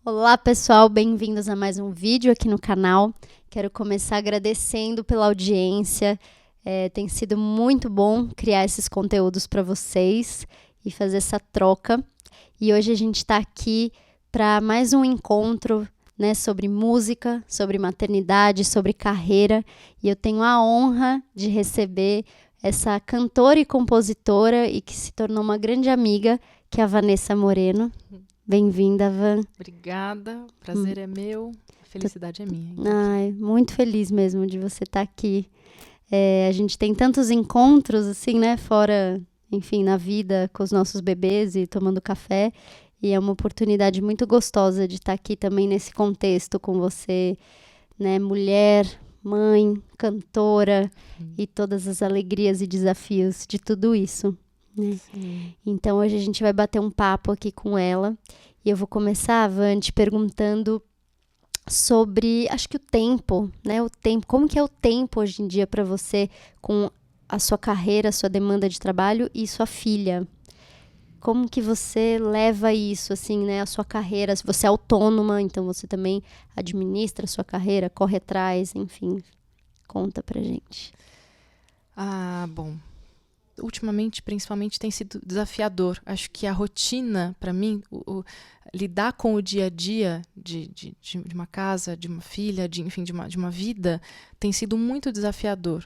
Olá pessoal, bem-vindos a mais um vídeo aqui no canal. Quero começar agradecendo pela audiência. Tem sido muito bom criar esses conteúdos para vocês e fazer essa troca. E hoje a gente está aqui para mais um encontro, né, sobre música, sobre maternidade, sobre carreira. E eu tenho a honra de receber essa cantora e compositora e que se tornou uma grande amiga, que é a Vanessa Moreno. Bem-vinda, Van. Obrigada, prazer é meu, a felicidade é minha. Ai, muito feliz mesmo de você estar aqui. A gente tem tantos encontros, assim, né, fora, enfim, na vida, com os nossos bebês e tomando café. E é uma oportunidade muito gostosa de estar aqui também nesse contexto com você, né, mulher, mãe, cantora e todas as alegrias e desafios de tudo isso. Né? Então hoje a gente vai bater um papo aqui com ela e eu vou começar, Van, te perguntando sobre, acho que o tempo, né? O tempo, como que é o tempo hoje em dia para você com a sua carreira, a sua demanda de trabalho e sua filha? Como que você leva isso, assim, né? A sua carreira, se você é autônoma, então você também administra a sua carreira, corre atrás, enfim, conta pra gente. Bom. Ultimamente, principalmente, tem sido desafiador. Acho que a rotina, para mim, lidar com o dia a dia de uma casa, de uma filha, de uma vida, tem sido muito desafiador.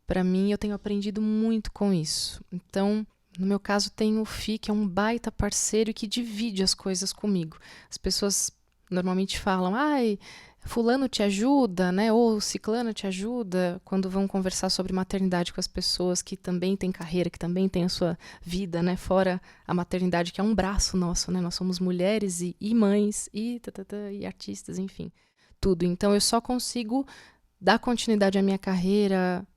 Para mim, eu tenho aprendido muito com isso. Então, no meu caso, tenho o Fih, que é um baita parceiro e que divide as coisas comigo. As pessoas normalmente falam, fulano te ajuda, né? Ou ciclano te ajuda, quando vão conversar sobre maternidade com as pessoas que também têm carreira, que também têm a sua vida, né? Fora a maternidade, que é um braço nosso, né? Nós somos mulheres e mães e artistas, enfim, tudo. Então, eu só consigo dar continuidade à minha carreira,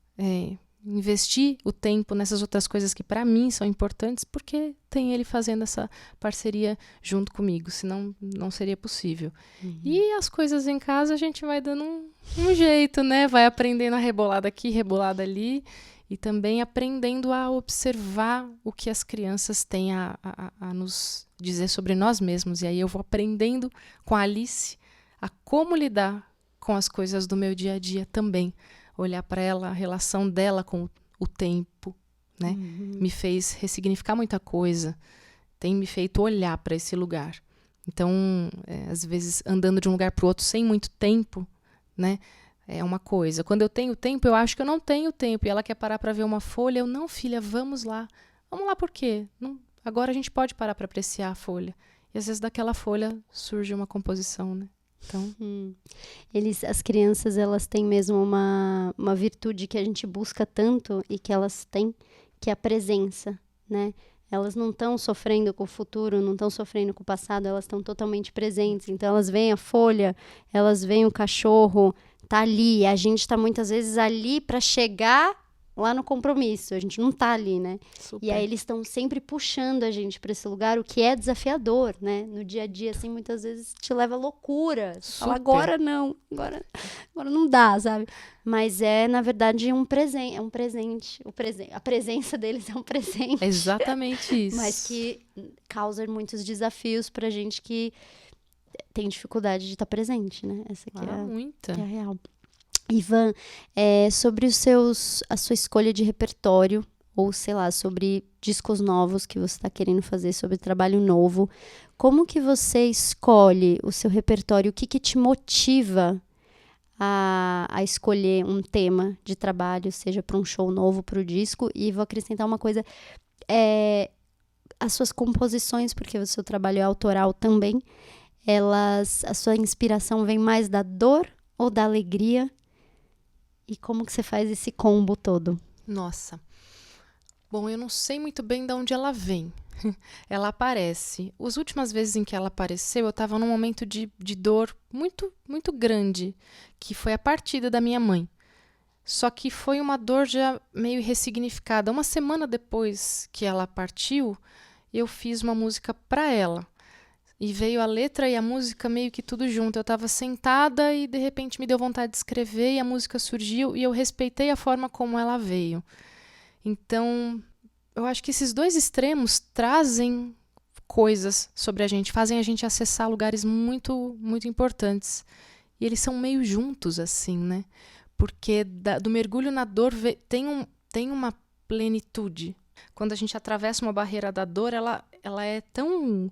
investir o tempo nessas outras coisas que para mim são importantes, porque tem ele fazendo essa parceria junto comigo, senão não seria possível. E as coisas em casa a gente vai dando um jeito, né? Vai aprendendo a rebolada aqui, rebolada ali, e também aprendendo a observar o que as crianças têm a nos dizer sobre nós mesmos. E aí eu vou aprendendo com a Alice a como lidar com as coisas do meu dia a dia também. Olhar para ela, a relação dela com o tempo, né? Me fez ressignificar muita coisa, tem me feito olhar para esse lugar. Então, às vezes, andando de um lugar para o outro sem muito tempo, né? É uma coisa. Quando eu tenho tempo, eu acho que eu não tenho tempo. E ela quer parar para ver uma folha. Eu, não, filha, vamos lá. Vamos lá por quê? Não, agora a gente pode parar para apreciar a folha. E às vezes daquela folha surge uma composição, né? Então, as crianças, elas têm mesmo uma virtude que a gente busca tanto e que elas têm, que é a presença, né? Elas não estão sofrendo com o futuro, não estão sofrendo com o passado, elas estão totalmente presentes. Então, elas veem a folha, elas veem o cachorro, tá ali. A gente tá muitas vezes ali para chegar lá no compromisso, a gente não tá ali, né? super. E aí eles estão sempre puxando a gente para esse lugar, o que é desafiador, né? No dia a dia, assim, muitas vezes te leva à loucura. Você fala, agora não, agora não dá, sabe? Mas na verdade, um presente, é um presente. A presença deles é um presente. É exatamente isso. Mas que causa muitos desafios pra gente que tem dificuldade de estar presente, né? Essa aqui muita. Que é a real. Ivan, sobre a sua escolha de repertório, ou sei lá, sobre discos novos que você está querendo fazer, sobre trabalho novo, como que você escolhe o seu repertório? O que te motiva a escolher um tema de trabalho, seja para um show novo, para o disco? E vou acrescentar uma coisa, as suas composições, porque o seu trabalho é autoral também, a sua inspiração vem mais da dor ou da alegria? E como que você faz esse combo todo? Nossa. Bom, eu não sei muito bem de onde ela vem. Ela aparece. As últimas vezes em que ela apareceu, eu estava num momento de dor muito, muito grande, que foi a partida da minha mãe. Só que foi uma dor já meio ressignificada. Uma semana depois que ela partiu, eu fiz uma música para ela. E veio a letra e a música meio que tudo junto. Eu estava sentada e de repente me deu vontade de escrever e a música surgiu e eu respeitei a forma como ela veio. Então, eu acho que esses dois extremos trazem coisas sobre a gente, fazem a gente acessar lugares muito, muito importantes. E eles são meio juntos, assim, né? Porque do mergulho na dor tem uma plenitude. Quando a gente atravessa uma barreira da dor, ela é tão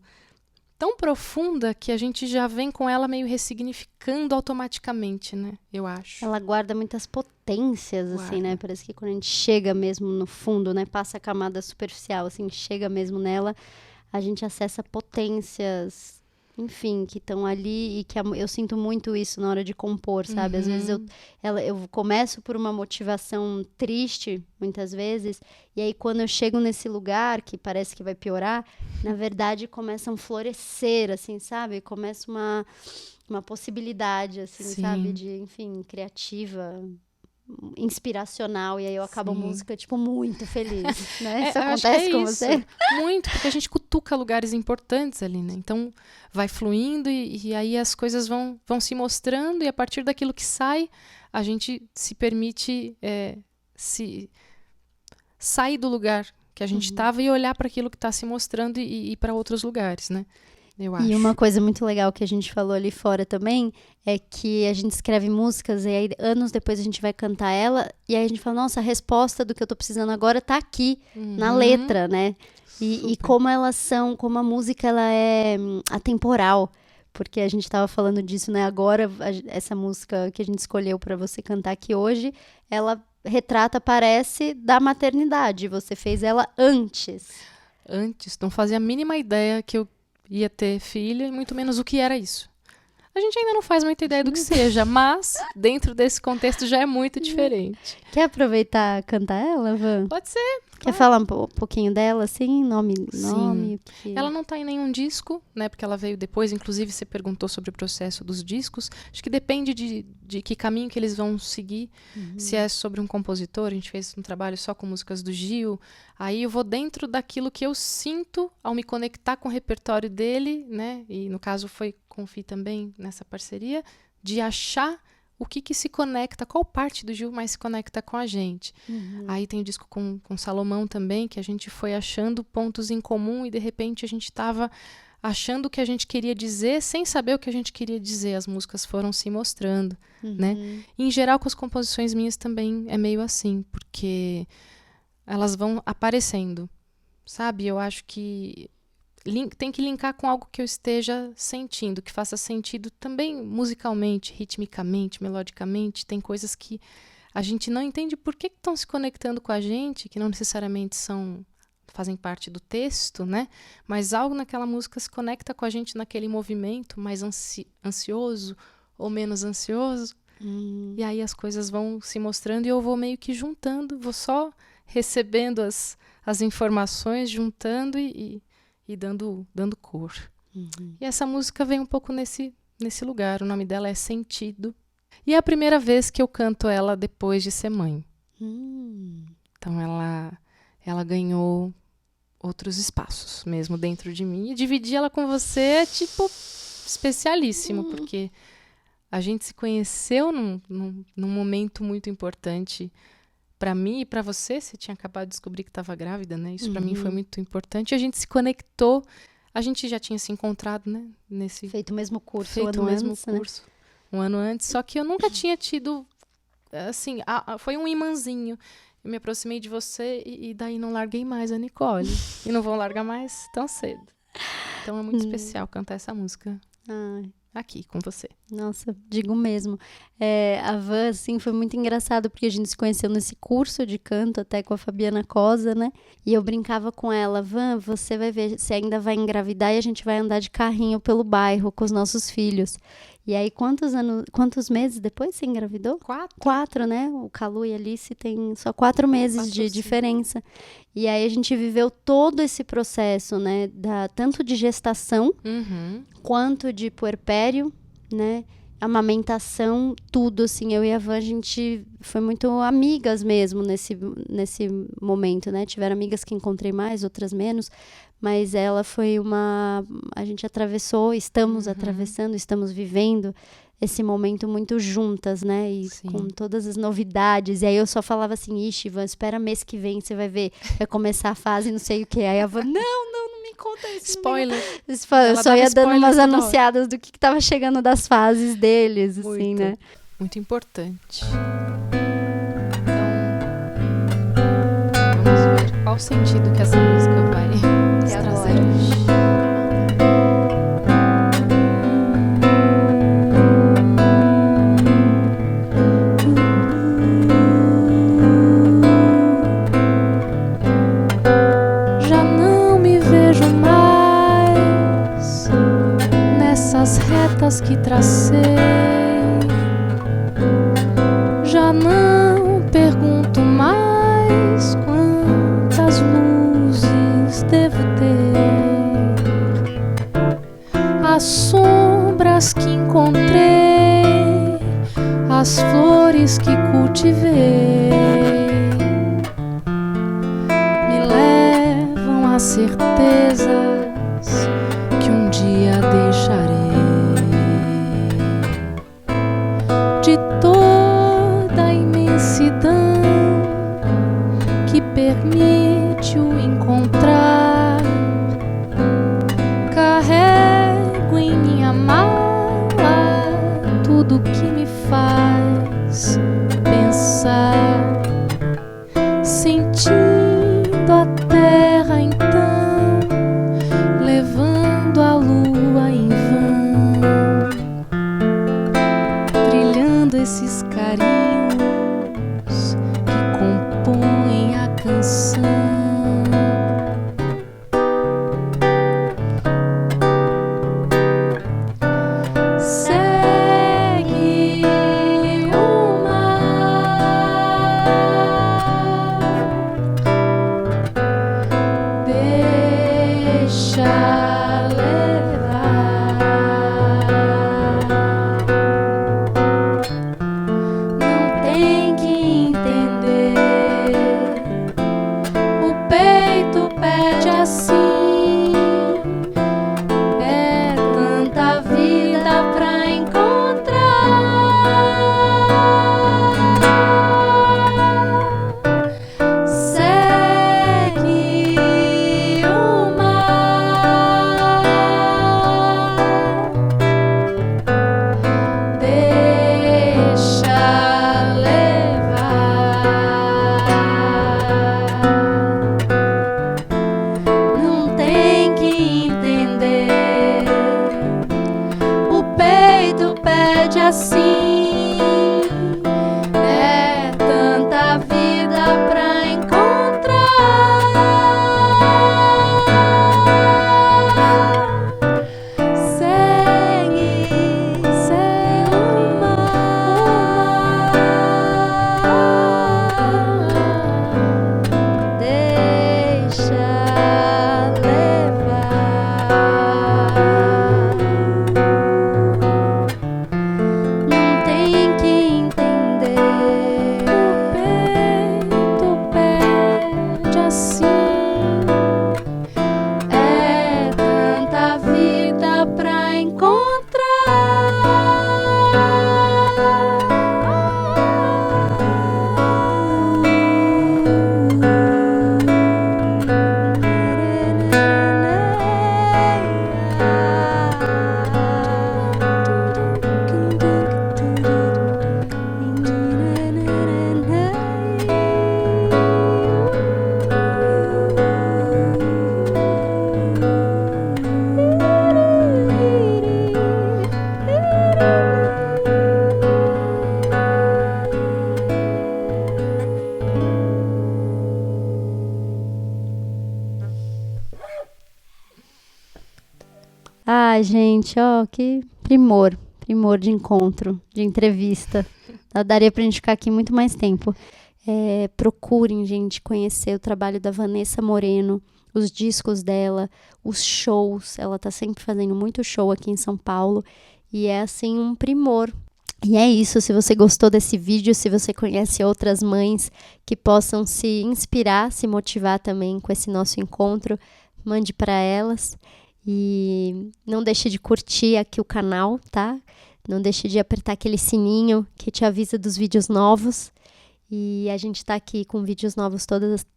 profunda que a gente já vem com ela meio ressignificando automaticamente, né? Eu acho. Ela guarda muitas potências, assim, né? Parece que quando a gente chega mesmo no fundo, né? Passa a camada superficial, assim, chega mesmo nela, a gente acessa potências, enfim, que estão ali e que eu sinto muito isso na hora de compor, sabe? Às vezes eu começo por uma motivação triste, muitas vezes, e aí quando eu chego nesse lugar que parece que vai piorar, na verdade começa a florescer, assim, sabe? Começa uma possibilidade, assim, Sim. sabe? De, enfim, criativa, inspiracional, e aí eu acabo a música, tipo, muito feliz, né? Isso acontece com você? Muito, porque a gente cutuca lugares importantes ali, né? Então, vai fluindo e aí as coisas vão se mostrando e a partir daquilo que sai, a gente se permite sair do lugar que a gente estava e olhar para aquilo que está se mostrando e ir para outros lugares, né? Eu acho. E uma coisa muito legal que a gente falou ali fora também é que a gente escreve músicas e aí anos depois a gente vai cantar ela e aí a gente fala, nossa, a resposta do que eu tô precisando agora tá aqui, na letra, né? E como elas são, como a música ela é atemporal, porque a gente tava falando disso, né? Agora, essa música que a gente escolheu pra você cantar aqui hoje, ela retrata, parece, da maternidade. Você fez ela antes. Antes, não fazia a mínima ideia que eu ia ter filha, e muito menos o que era isso. A gente ainda não faz muita ideia do que seja, mas dentro desse contexto já é muito diferente. Quer aproveitar e cantar ela, Van? Pode ser. Quer falar um pouquinho dela, assim? Nome? Que... Ela não tá em nenhum disco, né? Porque ela veio depois. Inclusive, você perguntou sobre o processo dos discos. Acho que depende de que caminho que eles vão seguir. Se é sobre um compositor, a gente fez um trabalho só com músicas do Gil. Aí eu vou dentro daquilo que eu sinto ao me conectar com o repertório dele, né? E no caso foi com o Fih também, nessa parceria, de achar o que se conecta, qual parte do Gil mais se conecta com a gente. Aí tem o disco com Salomão também, que a gente foi achando pontos em comum e de repente a gente estava achando o que a gente queria dizer sem saber o que a gente queria dizer. As músicas foram se mostrando, né? E, em geral, com as composições minhas também é meio assim, porque elas vão aparecendo, sabe? Eu acho que tem que linkar com algo que eu esteja sentindo, que faça sentido também musicalmente, ritmicamente, melodicamente. Tem coisas que a gente não entende por que estão se conectando com a gente, que não necessariamente fazem parte do texto, né? Mas algo naquela música se conecta com a gente naquele movimento mais ansioso ou menos ansioso. E aí as coisas vão se mostrando e eu vou meio que juntando, vou só recebendo as informações, juntando e dando cor. E essa música vem um pouco nesse lugar. O nome dela é Sentido. E é a primeira vez que eu canto ela depois de ser mãe. Então ela ganhou outros espaços mesmo dentro de mim. E dividir ela com você é tipo especialíssimo, porque a gente se conheceu num momento muito importante para mim e para você. Você tinha acabado de descobrir que estava grávida, né? Isso para mim foi muito importante. A gente se conectou. A gente já tinha se encontrado, né? Feito o mesmo curso, um ano antes. Só que eu nunca tinha tido, assim, foi um imãzinho. Eu me aproximei de você e daí não larguei mais a Nicole. E não vou largar mais tão cedo. Então é muito especial cantar essa música. Aqui, com você. Nossa, digo mesmo. A Van, assim, foi muito engraçado, porque a gente se conheceu nesse curso de canto, até com a Fabiana Cosa, né? E eu brincava com ela, Van, você vai ver, você ainda vai engravidar e a gente vai andar de carrinho pelo bairro com os nossos filhos. E aí, quantos meses depois você engravidou? 4, né? O Calu e a Alice têm só 4 meses de diferença. E aí a gente viveu todo esse processo, né? Tanto de gestação, quanto de puerpério, né? amamentação, tudo, assim, eu e a Van, a gente foi muito amigas mesmo nesse momento, né? Tiveram amigas que encontrei mais, outras menos, mas ela foi a gente atravessou, estamos atravessando, estamos vivendo esse momento muito juntas, né? E Sim. com todas as novidades. E aí eu só falava assim, ixi, Ivan, espera mês que vem, você vai ver, vai começar a fase, não sei o quê. Aí a Van, não me conta isso. Spoiler. Eu Ela só ia dava dando umas spoilers toda hora. anunciadas do que tava chegando das fases deles, assim, né? Muito importante. Então, vamos ver qual o sentido que essa música vai nos trazer hoje. Já não me vejo mais nessas retas que tracei. Já não pergunto mais quantas luzes devo ter. As sombras que encontrei, as flores que cultivei, me levam a certezas que um dia deixarei. De toda a imensidão que permite o encontrar, carrego em minha mala tudo que me faz pensar, sentindo a terra então, levando a lua em vão, trilhando esses carinhos que compõem a canção. Segue o mar, deixa levar. Não tem que entender, o peito pede assim. É tanta vida pra encontrar. Segue o mar, deixa levar. Não tem que entender, o peito pede assim. É tanta vida pra encontrar. Segue o mar, deixa levar. Não tem que entender, o peito pede assim. É tanta vida pra Ai, gente, ó, que primor de encontro, de entrevista. Daria pra gente ficar aqui muito mais tempo. Procurem, gente, conhecer o trabalho da Vanessa Moreno, os discos dela, os shows. Ela tá sempre fazendo muito show aqui em São Paulo. E é, assim, um primor. E é isso, se você gostou desse vídeo, se você conhece outras mães que possam se inspirar, se motivar também com esse nosso encontro, mande para elas. E não deixe de curtir aqui o canal, tá? Não deixe de apertar aquele sininho que te avisa dos vídeos novos. E a gente tá aqui com vídeos novos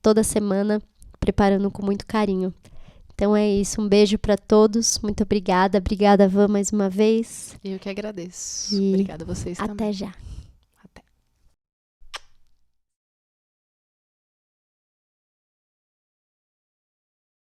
toda semana, preparando com muito carinho. Então é isso, um beijo para todos, muito obrigada. Obrigada, Van, mais uma vez. Eu que agradeço. E obrigada a vocês também. até já.